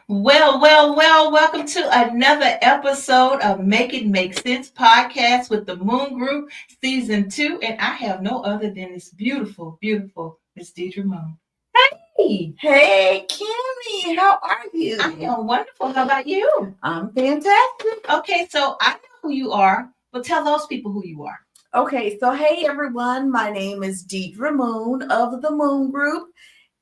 Welcome to another episode of Make It Make Sense podcast with the Moon Group, season 2. And I have no other than this beautiful Miss Deidre Moon. Hey! Hey, Kimmy, how are you? I am wonderful. How about you? I'm fantastic. Okay, so I know who you are, but tell those people who you are. Okay, so hey everyone, my name is Deidre Moon of the Moon Group.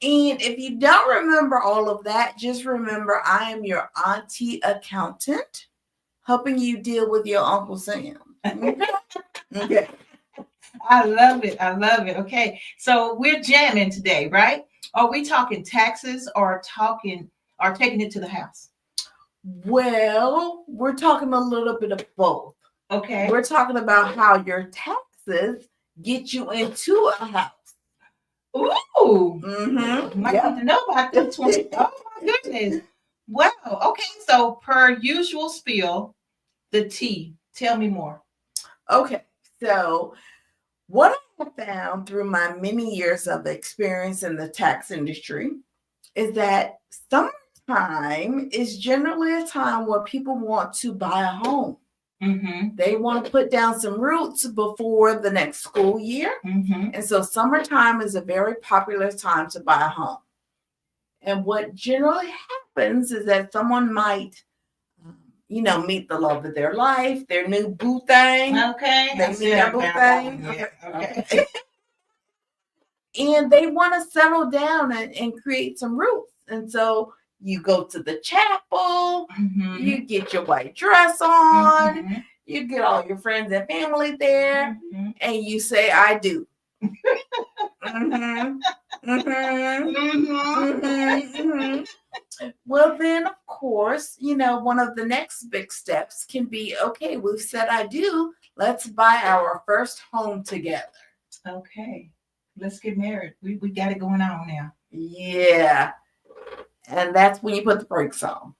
And if you don't remember all of that, just remember I am your auntie accountant helping you deal with your Uncle Sam. Okay. I love it. Okay, so we're jamming today, right? Are we talking taxes or taking it to the house? Well, we're talking a little bit of both. Okay. We're talking about how your taxes get you into a house. Ooh. Might Yep. need to know about this one. Oh my goodness. Wow. Okay. So per usual spiel, the T. Tell me more. Okay. So what I have found through my many years of experience in the tax industry is that summertime is generally a time where people want to buy a home. They want to put down some roots before the next school year. And so summertime is a very popular time to buy a home. And what generally happens is that someone might, meet the love of their life, their new boo thing. Okay. They meet their boo thing. Yeah. Okay. And they want to settle down and create some roots. And so you go to the chapel, you get your white dress on, you get all your friends and family there, and you say, I do. Well, then, of course, one of the next big steps can be, okay, we've said I do. Let's buy our first home together. Okay. Let's get married. We got it going on now. Yeah. And that's when you put the brakes on.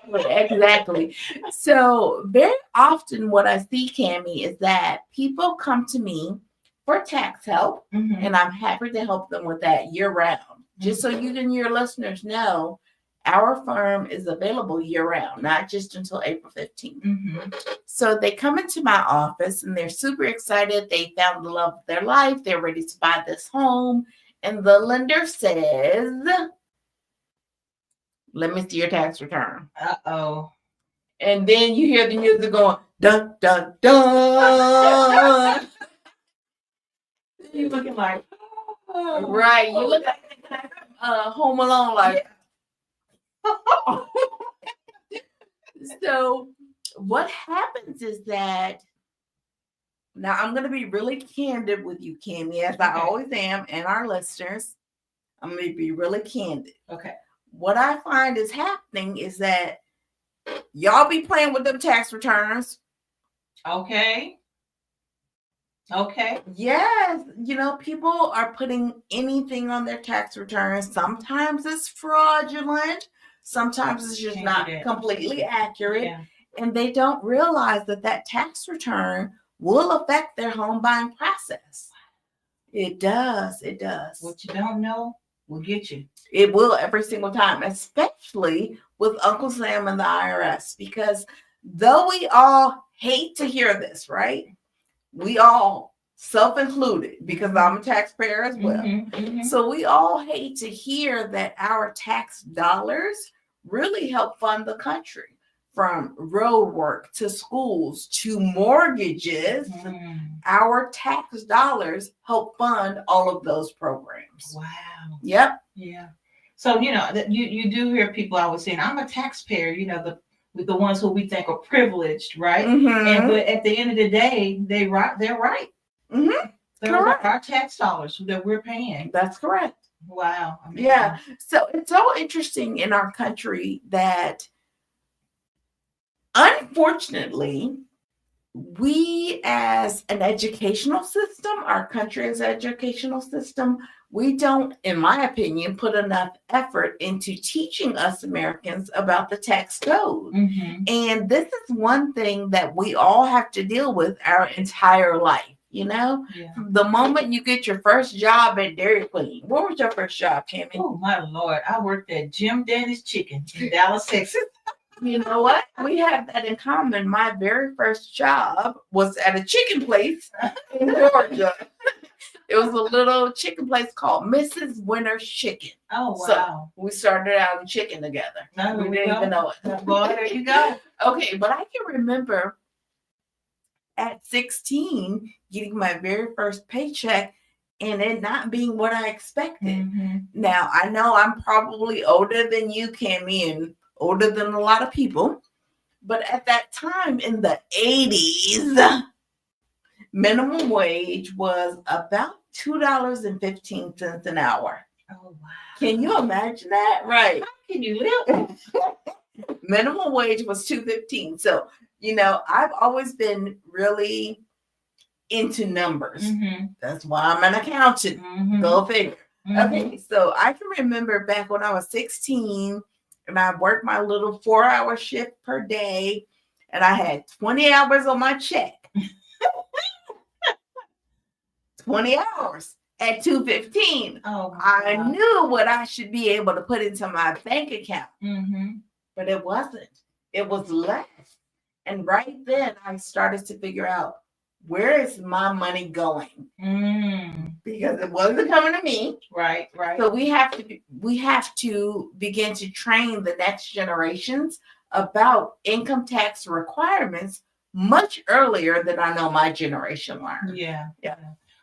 Exactly. So very often what I see, Cammie, is that people come to me for tax help, and I'm happy to help them with that year round. Just so you and your listeners know, our firm is available year round, not just until April 15th. So they come into my office and they're super excited. They found the love of their life. They're ready to buy this home. And the lender says, let me see your tax return. Uh-oh. And then you hear the music going, dun, dun, dun. You looking like, oh. Right. You look like Home Alone, like. So what happens is that, now I'm going to be really candid with you, Cammie, as I always am, and our listeners. I'm going to be really candid. Okay. What I find is happening is that y'all be playing with them tax returns. Okay. Yes. People are putting anything on their tax returns. Sometimes it's fraudulent. Sometimes it's just not completely accurate. Yeah. And they don't realize that tax return will affect their home buying process. It does. What you don't know will get you. It will every single time, especially with Uncle Sam and the IRS, because though we all hate to hear this, right? We all, self-included, because I'm a taxpayer as well. So we all hate to hear that our tax dollars really help fund the country, from road work to schools to mortgages. Our tax dollars help fund all of those programs. Wow. Yep. Yeah. So, you do hear people always saying, I'm a taxpayer, with the ones who we think are privileged, right? But at the end of the day, they're right. They're our tax dollars that we're paying. That's correct. Wow. Amazing. Yeah. So it's so interesting in our country that, unfortunately, we as an educational system, our country as an educational system, we don't, in my opinion, put enough effort into teaching us Americans about the tax code. And this is one thing that we all have to deal with our entire life. Yeah. The moment you get your first job at Dairy Queen. What was your first job, Tammy? Oh my Lord. I worked at Jim Danny's Chicken in Dallas, Texas. You know what? We have that in common. My very first job was at a chicken place in Georgia. It was a little chicken place called Mrs. Winter's Chicken. Oh, wow. So we started out in chicken together. No, we didn't even know it. Well, there you go. Okay, but I can remember at 16 getting my very first paycheck and it not being what I expected. Mm-hmm. Now, I know I'm probably older than you, Cammie, and older than a lot of people. But at that time in the 80s, minimum wage was about $2.15 an hour. Oh, wow. Can you imagine that? Right. How can you live? Minimum wage was $2.15. So, I've always been really into numbers. Mm-hmm. That's why I'm an accountant. Mm-hmm. Go figure. Mm-hmm. Okay, so I can remember back when I was 16 and I worked my little 4-hour shift per day and I had 20 hours on my check. 20 hours at $2.15. Oh, I knew what I should be able to put into my bank account, but it wasn't. It was less. And right then I started to figure out, where is my money going? Because it wasn't coming to me. Right. So we have to begin to train the next generations about income tax requirements much earlier than I know my generation learned. Yeah.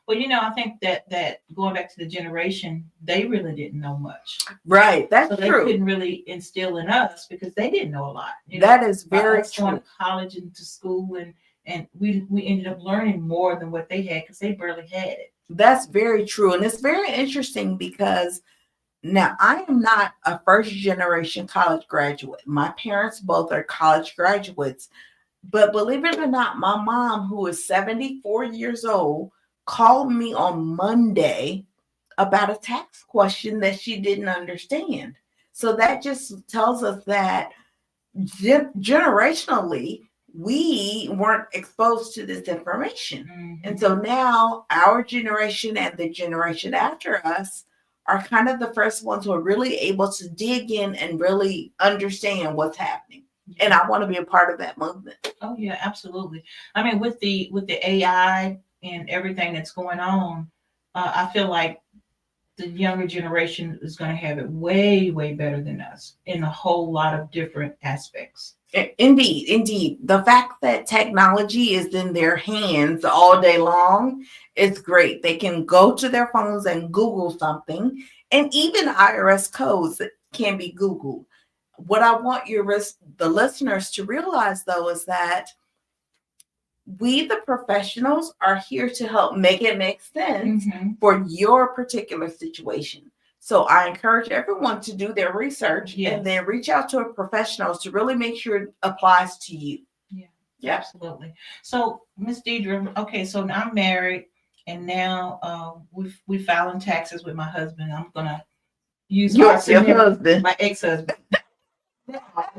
Well, I think that going back to the generation, they really didn't know much. Right. That's so true. They couldn't really instill in us because they didn't know a lot. That is very true. Going to college and to school and we ended up learning more than what they had because they barely had it. That's very true. And it's very interesting because now I am not a first generation college graduate. My parents both are college graduates. But believe it or not, my mom, who is 74 years old, called me on Monday about a tax question that she didn't understand. So that just tells us that generationally, we weren't exposed to this information. And so now our generation and the generation after us are kind of the first ones who are really able to dig in and really understand what's happening. And I want to be a part of that movement. Oh yeah, absolutely. I mean, with the AI and everything that's going on, I feel like the younger generation is going to have it way, way better than us in a whole lot of different aspects. Indeed. The fact that technology is in their hands all day long is great. They can go to their phones and Google something, and even IRS codes can be Googled. What I want the listeners to realize, though, is that we, the professionals, are here to help make it make sense for your particular situation. So I encourage everyone to do their research and then reach out to a professional to really make sure it applies to you. Yeah, absolutely. So, Miss Deidre, okay, so now I'm married, and now we filing taxes with my husband. I'm gonna use your husband, my ex-husband.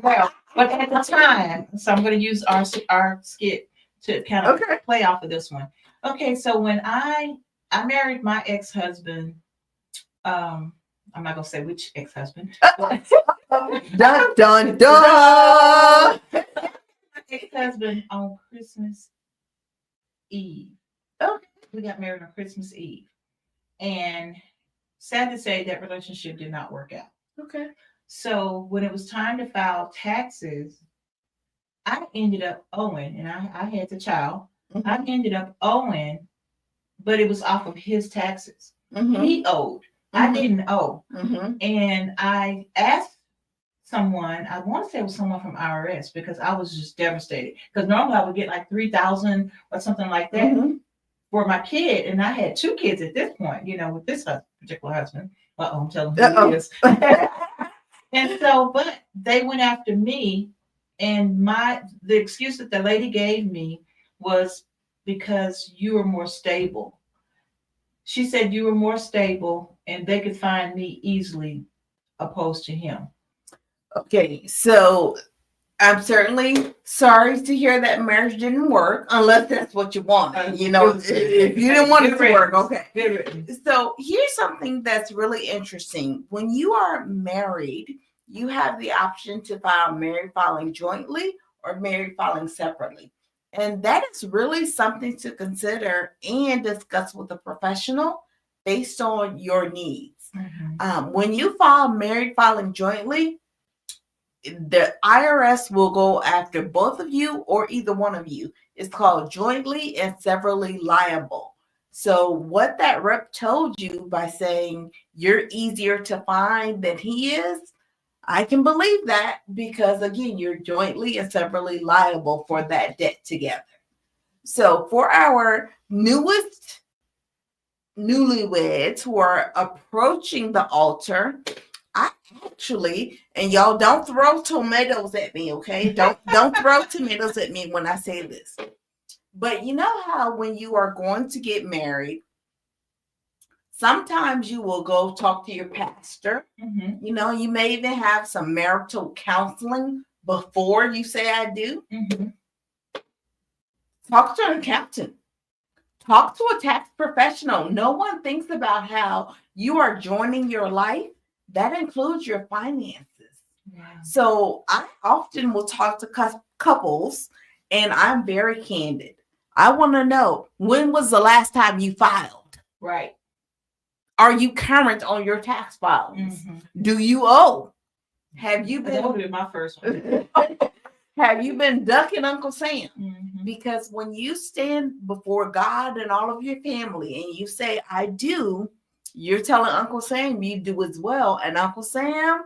Well, but at the time, so I'm going to use our skit to kind of play off of this one. Okay, so when I married my ex-husband, I'm not gonna say which ex-husband. Dun dun dun. Ex-husband on Christmas Eve. Okay, we got married on Christmas Eve, and sad to say that relationship did not work out. Okay. So when it was time to file taxes, I ended up owing, and I had the child. I ended up owing, but it was off of his taxes. He owed. I didn't owe. And I asked someone, I want to say it was someone from IRS, because I was just devastated. Because normally I would get like $3,000 or something like that for my kid. And I had 2 kids at this point, with this particular husband. I'm telling you who it is. And so, but they went after me, and the excuse that the lady gave me was because you were more stable. She said you were more stable and they could find me easily opposed to him. Okay, so I'm certainly sorry to hear that marriage didn't work, unless that's what you wanted. You know, if you didn't want it to work, okay. So here's something that's really interesting. When you are married, you have the option to file married filing jointly or married filing separately. And that is really something to consider and discuss with a professional based on your needs. When you file married filing jointly, the IRS will go after both of you or either one of you. It's called jointly and severally liable. So what that rep told you by saying you're easier to find than he is, I can believe that, because again, you're jointly and severally liable for that debt together. So for our newlyweds who are approaching the altar, I actually, and y'all don't throw tomatoes at me, okay? Don't throw tomatoes at me when I say this. But you know how when you are going to get married, sometimes you will go talk to your pastor. You know, you may even have some marital counseling before you say I do. Talk to an accountant. Talk to a tax professional. No one thinks about how you are joining your life. That includes your finances. So I often will talk to couples, and I'm very candid. I want to know, when was the last time you filed? Right. Are you current on your tax filings? Do you owe? Have you been? That would be my first one. Have you been ducking Uncle Sam? Because when you stand before God and all of your family and you say, I do, you're telling Uncle Sam you do as well. And Uncle Sam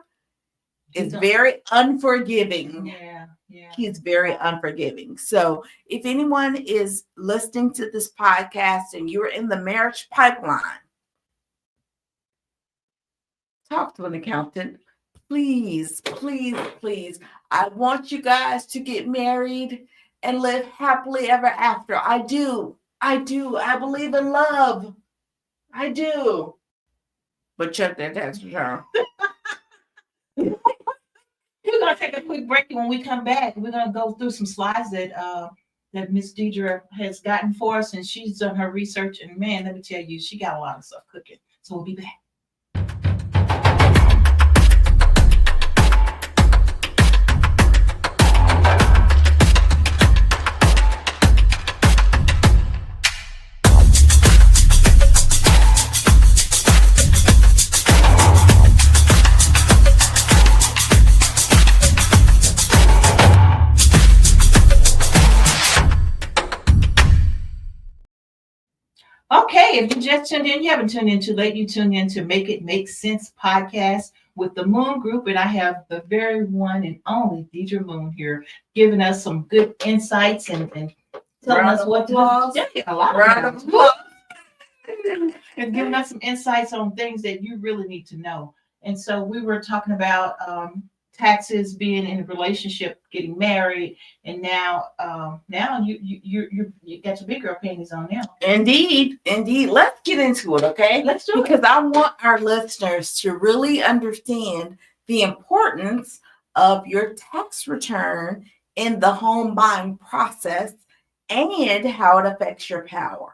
is very unforgiving. He's very unforgiving. So if anyone is listening to this podcast and you're in the marriage pipeline, talk to an accountant. Please, please, please. I want you guys to get married and live happily ever after. I do. I believe in love. I do. But check that tax return. We're going to take a quick break, and when we come back, we're going to go through some slides that Miss Deidre has gotten for us, and she's done her research, and man, let me tell you, she got a lot of stuff cooking. So we'll be back. Okay, if you just tuned in, you haven't tuned in too late, you tuned in to Make It Make Sense podcast with the Moon Group, and I have the very one and only Deidre Moon here, giving us some good insights and telling us what to do. A lot of applause. And giving us some insights on things that you really need to know. And so we were talking about taxes, being in a relationship, getting married, and now you got your big girl panties on now. Indeed. Let's get into it, okay? Let's do it. Because I want our listeners to really understand the importance of your tax return in the home buying process and how it affects your power.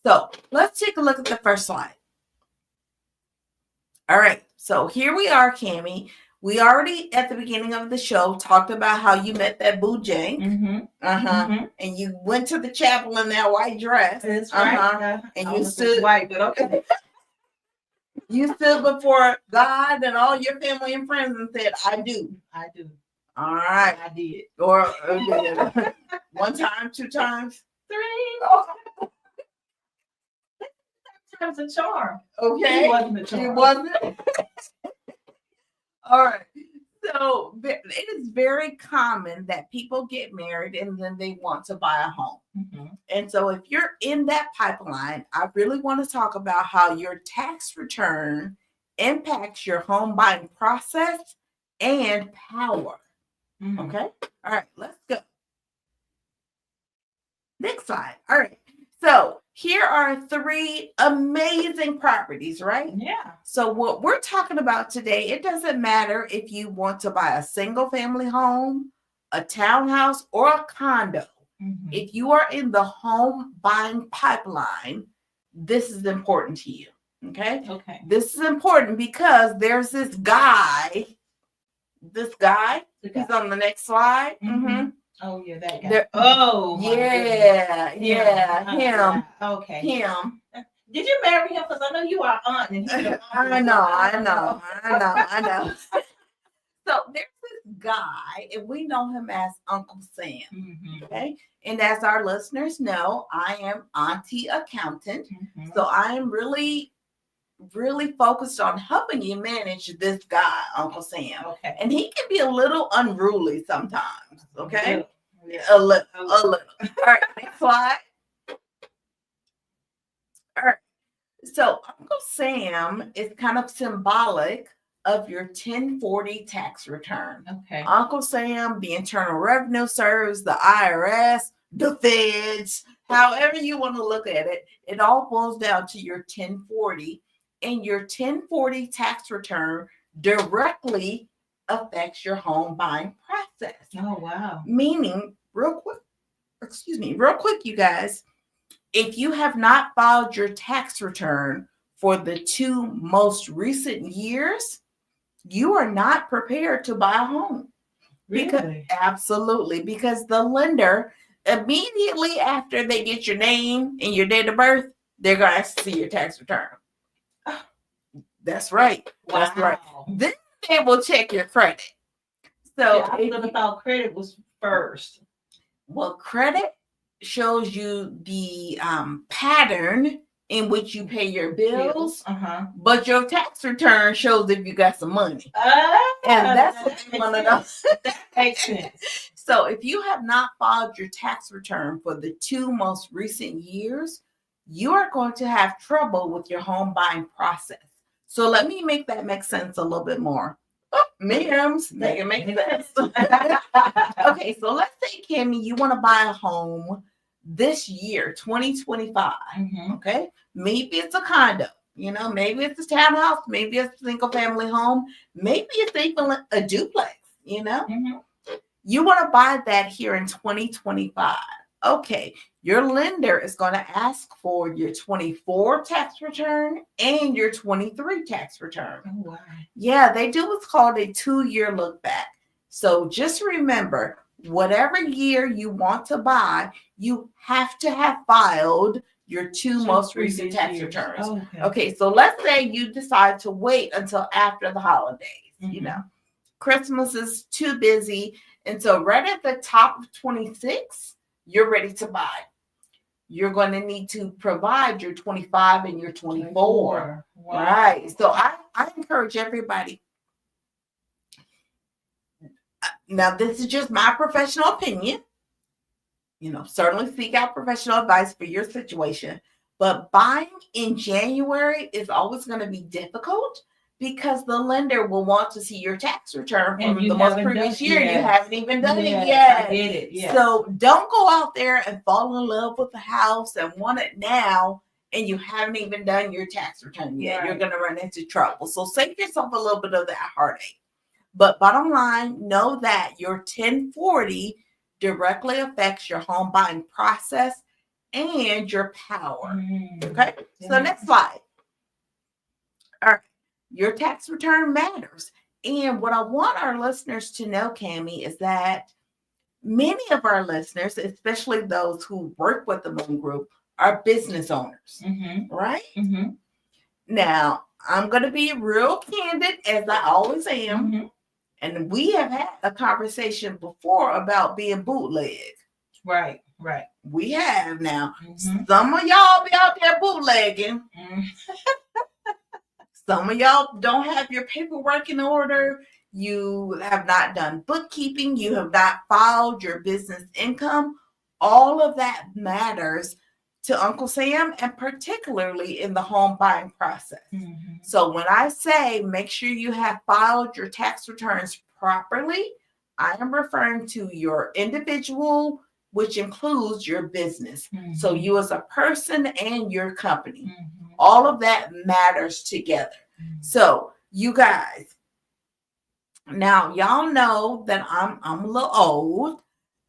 So let's take a look at the first slide. All right. So here we are, Cammie. We already at the beginning of the show talked about how you met that boo Jank. And you went to the chapel in that white dress. That's right. And you stood white, but okay. You stood before God and all your family and friends and said, I do. All right. I did. Or one time, two times, three. That was a charm. Okay. It wasn't a charm. It wasn't. All right. So it is very common that people get married and then they want to buy a home. And so if you're in that pipeline, I really want to talk about how your tax return impacts your home buying process and power. Okay. All right. Let's go. Next slide. All right. So here are 3 amazing properties, right? Yeah. So what we're talking about today, it doesn't matter if you want to buy a single family home a townhouse, or a condo, if you are in the home buying pipeline, this is important to you. Okay. This is important because there's this guy. He's on the next slide. Oh yeah, that guy. Oh yeah, him. Okay. Him. Did you marry him? Because I know you are aunt and he's your I know. So there's this guy, and we know him as Uncle Sam. Okay. And as our listeners know, I am auntie accountant. So I am really focused on helping you manage this guy, Uncle Sam. Okay. And he can be a little unruly sometimes. Okay. Yeah. A little. All right, next slide. All right. So Uncle Sam is kind of symbolic of your 1040 tax return. Okay. Uncle Sam, the Internal Revenue Service, the IRS, the feds, however you want to look at it, it all boils down to your 1040. And your 1040 tax return directly affects your home buying process. Oh, wow. Meaning, real quick, you guys, if you have not filed your tax return for the 2 most recent years, you are not prepared to buy a home. Really? Absolutely. Because the lender, immediately after they get your name and your date of birth, they're going to ask to see your tax return. That's right. Wow. That's right. Then they will check your credit. So I would have thought credit was first. Well, credit shows you the pattern in which you pay your bills, but your tax return shows if you got some money. And that's what they want to know. That makes sense. So if you have not filed your tax return for the 2 most recent years, you are going to have trouble with your home buying process. So let me make that make sense a little bit more. Make it make sense. Okay, so let's say, Kimmy, you want to buy a home this year, 2025. Okay, maybe it's a condo, maybe it's a townhouse, maybe it's a single family home, maybe it's even a duplex, You want to buy that here in 2025. Okay, your lender is going to ask for your 24 tax return and your 23 tax return. Oh, wow. Yeah, they do what's called a 2-year look back. So just remember, whatever year you want to buy, you have to have filed your 2 most recent tax returns. Oh, okay, so let's say you decide to wait until after the holidays. Christmas is too busy. And so right at the top of 26, you're ready to buy. You're going to need to provide your 25 and your 24. Wow. Right. So I encourage everybody. Now, this is just my professional opinion. Certainly seek out professional advice for your situation. But buying in January is always going to be difficult because the lender will want to see your tax return from the most previous year. You haven't even done it yet. I get it. Yes. So don't go out there and fall in love with the house and want it now, and you haven't even done your tax return yet. Right. You're going to run into trouble. So save yourself a little bit of that heartache. But bottom line, know that your 1040 directly affects your home buying process and your power. Okay? Yeah. So next slide. All right. Your tax return matters. And what I want our listeners to know, Cammie, is that many of our listeners, especially those who work with the Moon Group, are business owners, right? Now, I'm going to be real candid, as I always am. And we have had a conversation before about being bootleg. Right. We have now. Some of y'all be out there bootlegging. Some of y'all don't have your paperwork in order. You have not done bookkeeping. You have not filed your business income. All of that matters to Uncle Sam, and particularly in the home buying process. So when I say make sure you have filed your tax returns properly, I am referring to your individual, which includes your business. So you as a person and your company. All of that matters together. So you guys, Now, y'all know that I'm a little old,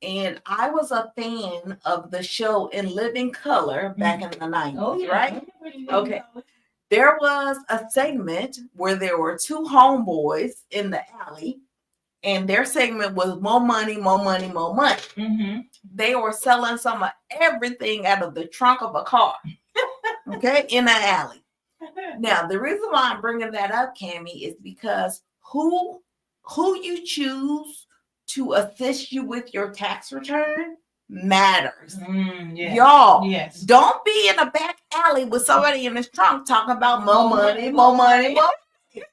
and I was a fan of the show In Living Color back in the 90s, right? Okay. There was a segment where there were two homeboys in the alley, and their segment was more money, more money, more money. Mm-hmm. They were selling some of everything out of the trunk of a car, okay, in the alley. Now, the reason why I'm bringing that up, Cammie, is because who you choose to assist you with your tax return matters. Yes. Y'all, yes. Don't be in a back alley with somebody in his trunk talking about more money, more money, more money,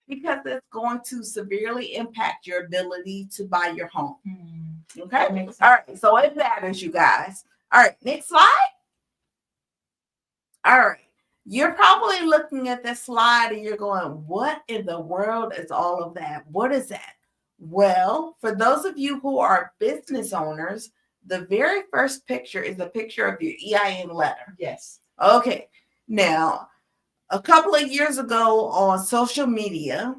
because it's going to severely impact your ability to buy your home. Okay? All right, so it matters, you guys. All right, next slide. All right. You're probably looking at this slide and you're going, what in the world is all of that? What is that? Well, for those of you who are business owners, the very first picture is a picture of your EIN letter. Yes. Okay. Now, a couple of years ago on social media,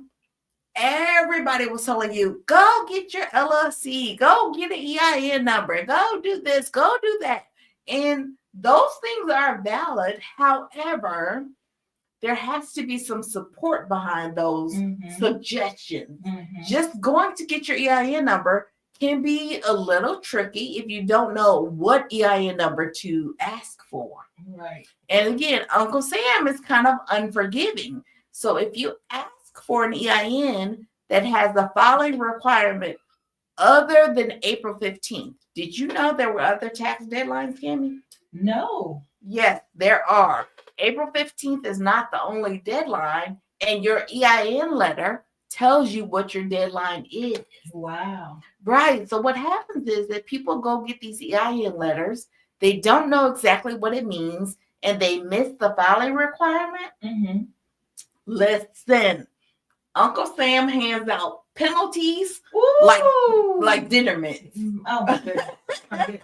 everybody was telling you, go get your LLC, go get an EIN number, go do this, go do that. And those things are valid. However, there has to be some support behind those suggestions. Just going to get your EIN number can be a little tricky if you don't know what EIN number to ask for. Right. And again, Uncle Sam is kind of unforgiving. So if you ask for an EIN that has a filing requirement other than April 15th, did you know there were other tax deadlines, Cammie? No. Yes, there are. April 15th is not the only deadline, and your EIN letter tells you what your deadline is. Wow. Right. So what happens is that people go get these EIN letters, they don't know exactly what it means, and they miss the filing requirement. Listen, Uncle Sam hands out penalties. Ooh. like dinner mints. Oh my goodness.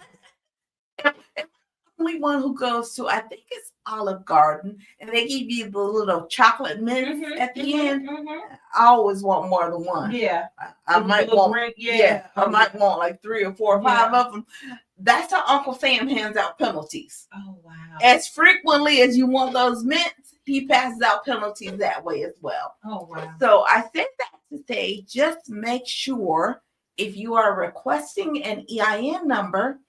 Only one who goes to, I think it's Olive Garden, and they give you the little chocolate mints at the end. I always want more than one. Yeah, I might want. I might want like 3 or 4 or 5 of them. That's how Uncle Sam hands out penalties. Oh wow! As frequently as you want those mints, he passes out penalties that way as well. Oh wow! So I said that to say, just make sure if you are requesting an EIN number,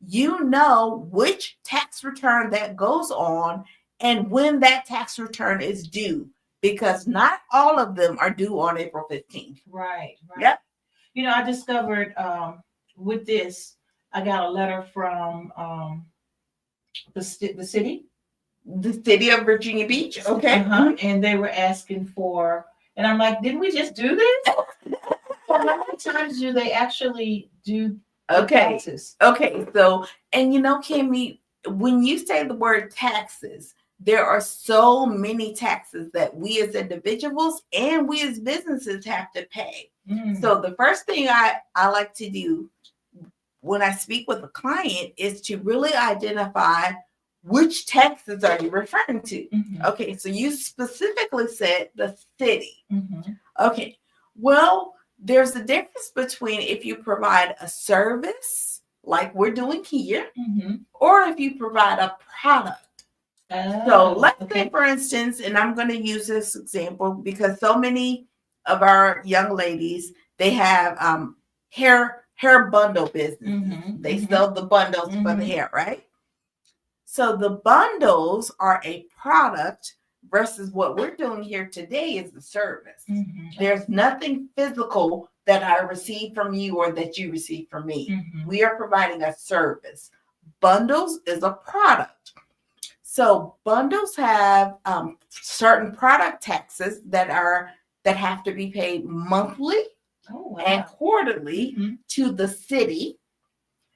you know which tax return that goes on and when that tax return is due, because not all of them are due on April 15th. Right. Yep. You know, I discovered with this, I got a letter from the city of Virginia Beach. Okay. And they were asking for, and I'm like, didn't we just do this? How many times do they actually do? Okay. Taxes? Okay. So, and you know, Cammie, when you say the word taxes, there are so many taxes that we as individuals and we as businesses have to pay. So the first thing I like to do when I speak with a client is to really identify which taxes are you referring to. Okay. So you specifically said the city. Okay. Well, there's a difference between if you provide a service like we're doing here, or if you provide a product. So let's say, for instance, and I'm going to use this example because so many of our young ladies, they have hair bundle business. They sell the bundles for the hair, right? So the bundles are a product versus what we're doing here today is the service. There's nothing physical that I receive from you or that you receive from me. We are providing a service. Bundles is a product. So bundles have certain product taxes that have to be paid monthly and quarterly to the city.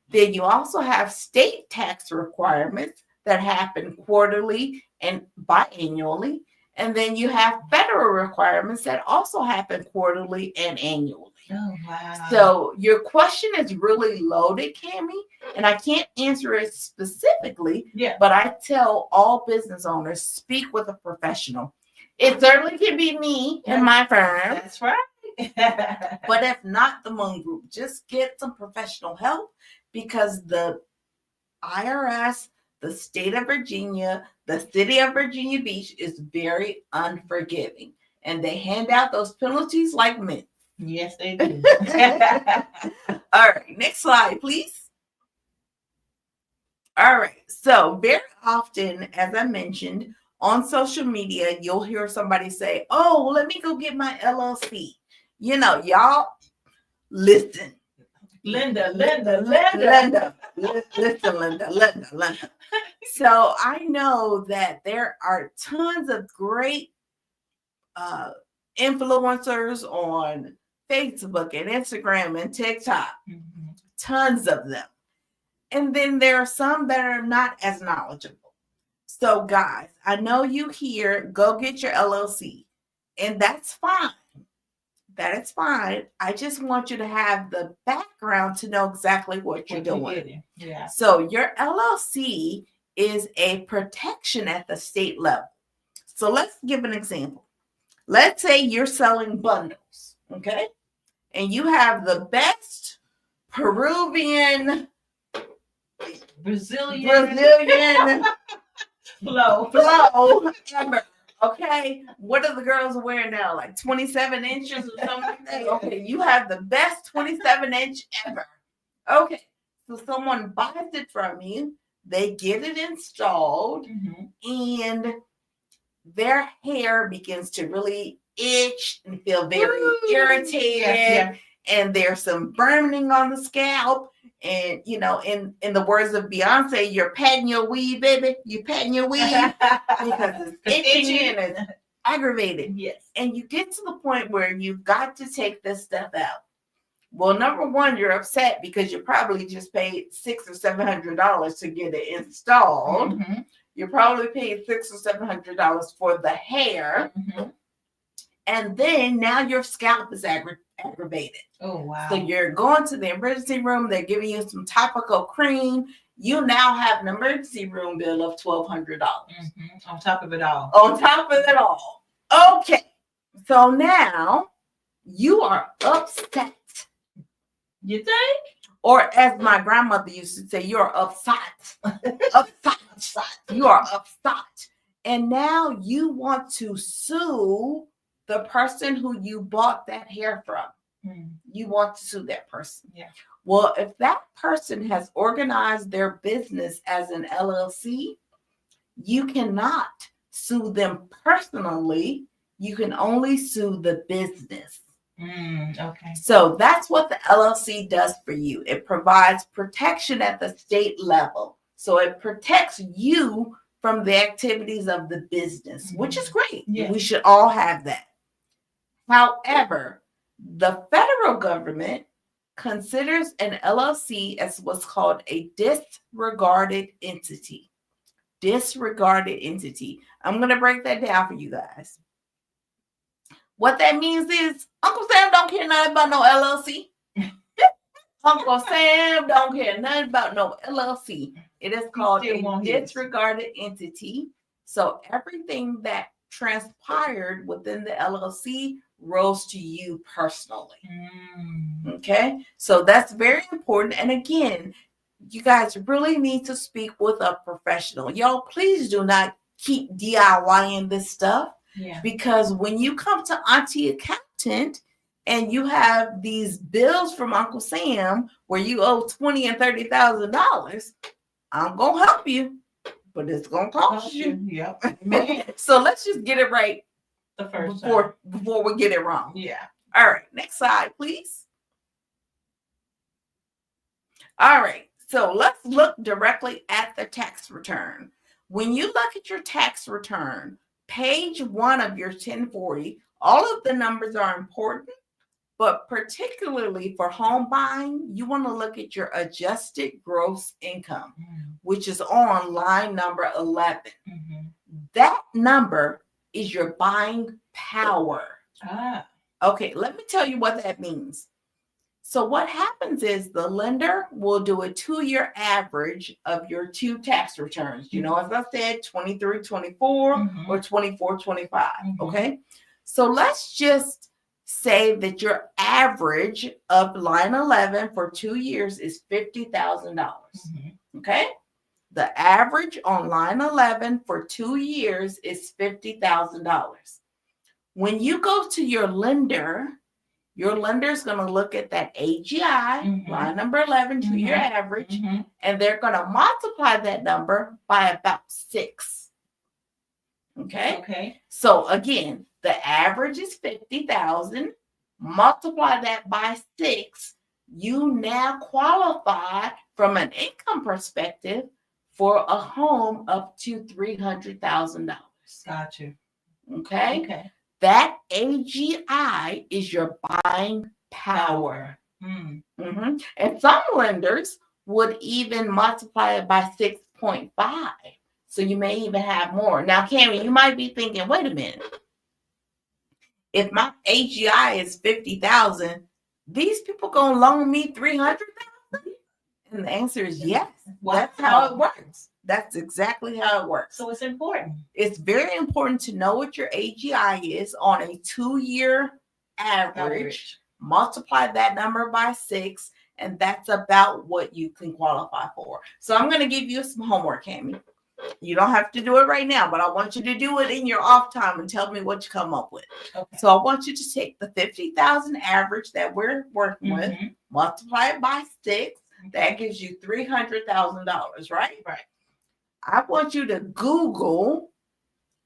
Then you also have state tax requirements that happen quarterly and biannually. And then you have federal requirements that also happen quarterly and annually. Oh, wow. So your question is really loaded, Cammie, and I can't answer it specifically, but I tell all business owners, speak with a professional. It certainly can be me and my firm. That's right. But if not the Moon Group, just get some professional help, because the IRS, the state of Virginia, the city of Virginia Beach is very unforgiving, and they hand out those penalties like mint. Yes, they do. All right, next slide, please. All right, so very often, as I mentioned, on social media, you'll hear somebody say, "Oh, well, let me go get my LLC." You know, y'all, listen. Linda. Listen, Linda. So I know that there are tons of great influencers on Facebook and Instagram and TikTok. Mm-hmm. Tons of them. And then there are some that are not as knowledgeable. So guys, I know you hear, go get your LLC, and that's fine. That is fine. I just want you to have the background to know exactly what you're doing. Yeah. So your LLC is a protection at the state level. So let's give an example. Let's say you're selling bundles, okay? And you have the best Peruvian, Brazilian flow ever. Okay, what are the girls wearing now? Like 27 inches or something like that? Okay, you have the best 27-inch ever. Okay, so someone buys it from you, they get it installed, mm-hmm. and their hair begins to really itch and feel very irritated. Yeah. And there's some burning on the scalp. And, you know, in the words of Beyonce, you're patting your weave, baby. You're patting your weave because it's itching and it's aggravated. Yes. And you get to the point where you've got to take this stuff out. Well, number one, you're upset because you probably just paid $600 or $700 to get it installed. Mm-hmm. You probably paid $600 or $700 for the hair. Mm-hmm. And then now your scalp is aggravated. Oh, wow. So you're going to the emergency room. They're giving you some topical cream. You now have an emergency room bill of $1,200. Mm-hmm. On top of it all. On top of it all. Okay. So now you are upset. You think? Or as my grandmother used to say, you're upset. Upset. You are upset. And now you want to sue the person who you bought that hair from. You want to sue that person. Yeah. Well, if that person has organized their business as an LLC, you cannot sue them personally. You can only sue the business. Okay. So that's what the LLC does for you. It provides protection at the state level. So it protects you from the activities of the business, which is great. Yeah. We should all have that. However, the federal government considers an LLC as what's called a disregarded entity. Disregarded entity. I'm going to break that down for you guys. What that means is Uncle Sam don't care nothing about no LLC. Uncle Sam don't care nothing about no LLC. It is called a disregarded entity. So everything that transpired within the LLC rolls to you personally. Okay, so that's very important. And again, you guys really need to speak with a professional. Y'all, please do not keep DIYing this stuff. Yeah. Because when you come to Auntie Accountant and you have these bills from Uncle Sam where you owe $20,000 and $30,000, I'm gonna help you, but it's gonna cost you. Yep. So let's just get it right the first before we get it wrong. Yeah. All right. Next slide, please. All right. So let's look directly at the tax return. When you look at your tax return, page 1 of your 1040, all of the numbers are important, but particularly for home buying, you want to look at your adjusted gross income, which is on line number 11. Mm-hmm. That number is your buying power. Okay, let me tell you what that means. So what happens is the lender will do a 2-year average of your 2 tax returns. You know, as I said, 23, 24 or 24, 25. Okay. So let's just say that your average of line 11 for 2 years is $50,000. Okay? The average on line 11 for 2 years is $50,000. When you go to your lender is going to look at that AGI, line number 11, 2-year average, and they're going to multiply that number by about 6. Okay. So again, the average is 50,000. Multiply that by 6. You now qualify from an income perspective for a home up to $300,000. Got you. Okay. That AGI is your buying power. And some lenders would even multiply it by 6.5. So you may even have more. Now, Cammie, you might be thinking, wait a minute. If my AGI is 50,000, these people gonna loan me 300,000? And the answer is yes. That's how it works. That's exactly how it works. So it's important. It's very important to know what your AGI is on a 2-year average. Multiply that number by 6, and that's about what you can qualify for. So I'm going to give you some homework, Cammie. You don't have to do it right now, but I want you to do it in your off time and tell me what you come up with. Okay. So I want you to take the 50,000 average that we're working with, multiply it by 6. That gives you $300,000, right? Right. I want you to Google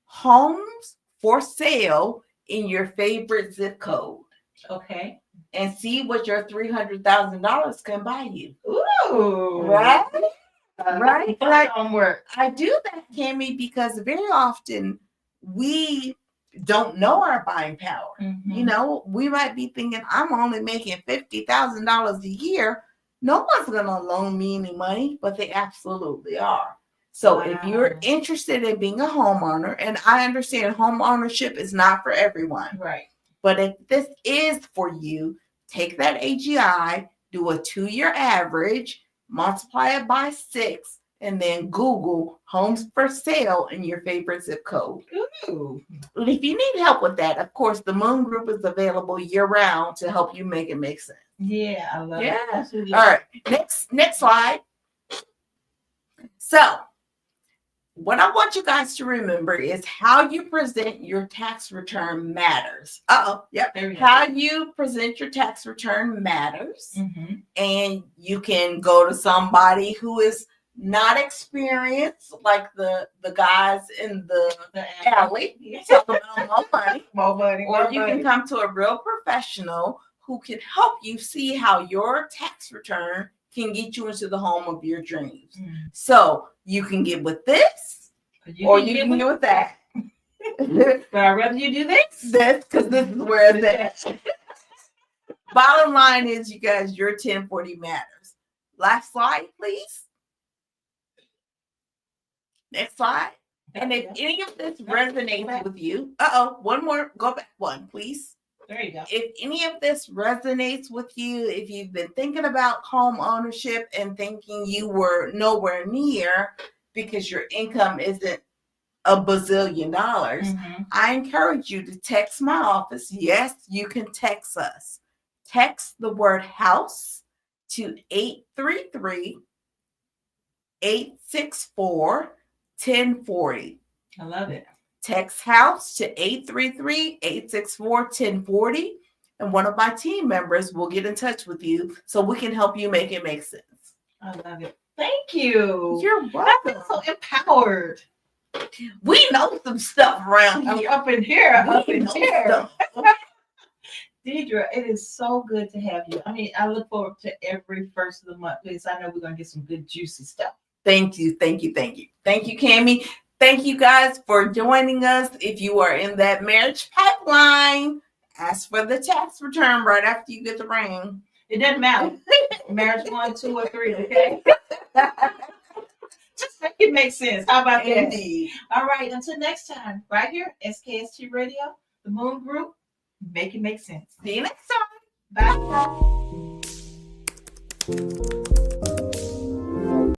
homes for sale in your favorite zip code. Okay. And see what your $300,000 can buy you. Ooh. Right? Right? Homework. I do that, Cammie, because very often we don't know our buying power. You know, we might be thinking, I'm only making $50,000 a year. No one's going to loan me any money, but they absolutely are. So if you're interested in being a homeowner, and I understand home ownership is not for everyone. Right. But if this is for you, take that AGI, do a 2-year average, multiply it by 6, and then Google homes for sale in your favorite zip code. Ooh. And if you need help with that, of course, the Moon Group is available year-round to help you make it make sense. Yeah, I love it. Absolutely. All right, next slide. So, what I want you guys to remember is how you present your tax return matters. Yep. How you present your tax return matters. And you can go to somebody who is not experienced, like the guys in the alley. Talk about more money. Or you can come to a real professional who can help you see how your tax return can get you into the home of your dreams. So you can get with this, or you can get with that. But I'd rather you do this. Because this is where it's at. Bottom line is, you guys, your 1040 matters. Last slide, please. Next slide. And if any of this resonates with you, one more. Go back one, please. There you go. If any of this resonates with you, if you've been thinking about home ownership and thinking you were nowhere near because your income isn't a bazillion dollars, I encourage you to text my office. Yes, you can text us. Text the word house to 833-864-1040. I love it. Text house to 833-864-1040, and one of my team members will get in touch with you so we can help you make it make sense. I love it. Thank you. You're welcome. I feel so empowered. We know some stuff around here. Up in here. Deidre, it is so good to have you. I mean, I look forward to every first of the month because I know we're going to get some good, juicy stuff. Thank you, Cammie. Thank you guys for joining us. If you are in that marriage pipeline, ask for the tax return right after you get the ring. It doesn't matter. Marriage 1, 2, or 3, okay? Just make it make sense. How about that? Indeed. All right, until next time, right here, SKST Radio, the Moon Group, make it make sense. See you next time. Bye.